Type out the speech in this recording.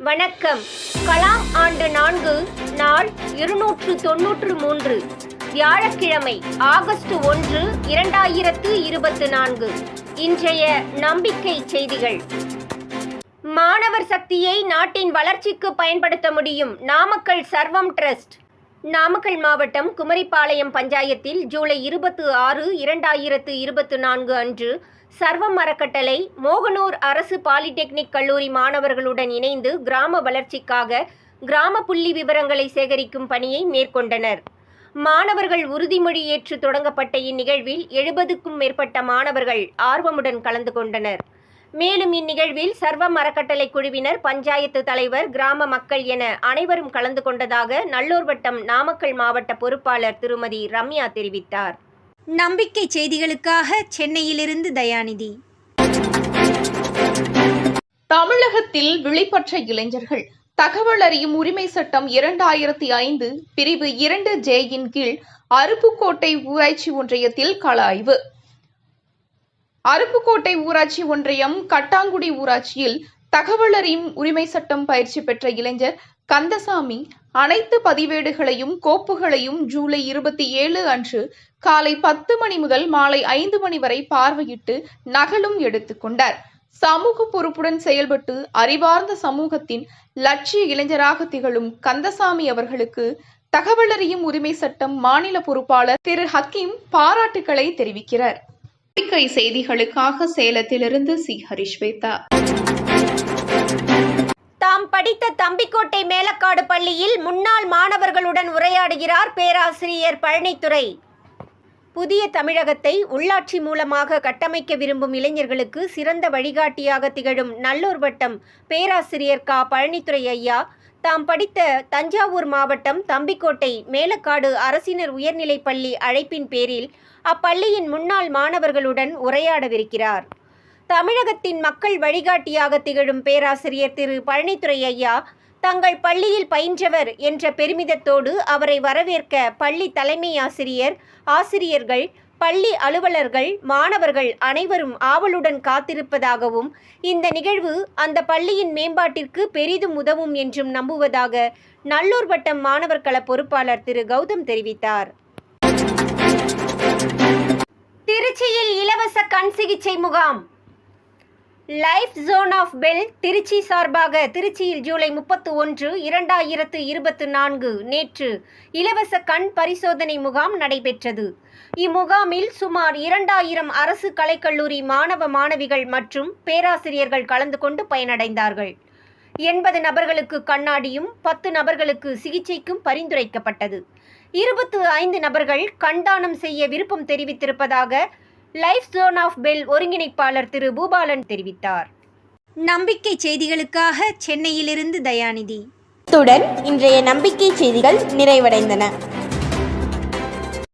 வணக்கம். கலாம் ஆண்டு 4 நாள் 293 வியாழக்கிழமை ஆகஸ்ட் 1, 2024. இன்றைய நம்பிக்கை செய்திகள். மாணவர் சக்தியை நாட்டின் வளர்ச்சிக்கு பயன்படுத்த முடியும். நாமக்கல் சர்வம் டிரஸ்ட். நாமக்கல் மாவட்டம் குமரிப்பாளையம் பஞ்சாயத்தில் ஜூலை 26, 2024 அன்று சர்வம் அறக்கட்டளை மோகனூர் அரசு பாலிடெக்னிக் கல்லூரி மாணவர்களுடன் இணைந்து கிராம வளர்ச்சிக்காக கிராம புள்ளி விவரங்களை சேகரிக்கும் பணியை மேற்கொண்டனர். மாணவர்கள் உறுதிமொழி ஏற்று தொடங்கப்பட்ட இந்நிகழ்வில் 70க்கும் மேற்பட்ட மாணவர்கள் ஆர்வமுடன் கலந்து கொண்டனர். மேலும் இந்நிகழ்வில் சர்வம் அறக்கட்டளை குழுவினர், பஞ்சாயத்து தலைவர், கிராம மக்கள் என அனைவரும் கலந்து கொண்டதாக நல்லூர் வட்டம் நாமக்கல் மாவட்ட பொறுப்பாளர் திருமதி ரம்யா தெரிவித்தார். நம்பிக்கை செய்திகளுக்காக சென்னையிலிருந்து தயாநிதி. தமிழகத்தில் விழிப்பற்ற இளைஞர்கள் தகவல் அறியும் உரிமை சட்டம் 2005 பிரிவு 2J கீழ் அருப்புக்கோட்டை ஊராட்சி ஒன்றியத்தில் கள ஆய்வு. அருப்புக்கோட்டை ஊராட்சி ஒன்றியம் கட்டாங்குடி ஊராட்சியில் தகவல் அறியும் உரிமை சட்டம் பயிற்சி பெற்ற இளைஞர் கந்தசாமி அனைத்து பதிவேடுகளையும் கோப்புகளையும் ஜூலை 27 அன்று காலை 10 மணி முதல் மாலை 5 மணி வரை பார்வையிட்டு நகலும் எடுத்துக்கொண்டார். சமூக பொறுப்புடன் செயல்பட்டு அறிவார்ந்த சமூகத்தின் லட்சிய இளைஞராக திகழும் கந்தசாமி அவர்களுக்கு தகவல் அறியும் உரிமை சட்டம் மாநில பொறுப்பாளர் திரு ஹக்கீம் பாராட்டுக்களை தெரிவிக்கிறார். செய்திகளுக்காக சேலத்திலிருந்து சி. ஹரிஸ்வேதா. தாம் படித்த தம்பிக்கோட்டை மேலக்காடு பள்ளியில் முன்னாள் மாணவர்களுடன் உரையாடுகிறார் பேராசிரியர் பழனித்துரை. புதிய தமிழகத்தை உள்ளாட்சி மூலமாக கட்டமைக்க விரும்பும் இளைஞர்களுக்கு சிறந்த வழிகாட்டியாக திகழும் நல்லூர் வட்டம் பேராசிரியர் பழனித்துரை ஐயா தாம் படித்த தஞ்சாவூர் மாவட்டம் தம்பிக்கோட்டை மேலக்காடு அரசினர் உயர்நிலைப் பள்ளி அழைப்பின் பேரில் அப்பள்ளியின் முன்னாள் மாணவர்களுடன் உரையாடவிருக்கிறார். தமிழகத்தின் மக்கள் வழிகாட்டியாக திகழும் பேராசிரியர் திரு பழனித்துரை ஐயா தங்கள் பள்ளியில் பயின்றவர் என்ற பெருமிதத்தோடு அவரை வரவேற்க பள்ளி தலைமை ஆசிரியர், ஆசிரியர்கள், பள்ளி அலுவலர்கள், மாணவர்கள் அனைவரும் ஆவலுடன் காத்திருப்பதாகவும் இந்த நிகழ்வு அந்த பள்ளியின் மேம்பாட்டிற்கு பெரிதும் உதவும் என்றும் நம்புவதாக நல்லூர் வட்டம் மாணவர் கள பொறுப்பாளர் திரு கௌதம் தெரிவித்தார். திருச்சியில் இலவச கண் சிகிச்சை முகாம். Life zone of BHEL Trichy சார்பாக திருச்சியில் ஜூலை 31, 2024 நேற்று இலவச கண் பரிசோதனை முகாம் நடைபெற்றது. இம்முகாமில் சுமார் 2000 அரசு கலைக்கல்லூரி மாணவ மாணவிகள் மற்றும் பேராசிரியர்கள் கலந்து கொண்டு பயனடைந்தார்கள். 80 நபர்களுக்கு கண்ணாடியும் 10 நபர்களுக்கு சிகிச்சைக்கும் பரிந்துரைக்கப்பட்டது. 25 நபர்கள் கண்தானம் செய்ய விருப்பம் தெரிவித்திருப்பதாக லைஃப் ஜோன் ஆஃப் பெல் ஒருங்கிணைப்பாளர் திரு பூபாலன் தெரிவித்தார். நம்பிக்கை செய்திகளுக்காக சென்னையிலிருந்து தயாநிதி. இத்துடன் இன்றைய நம்பிக்கை செய்திகள் நிறைவடைந்தன.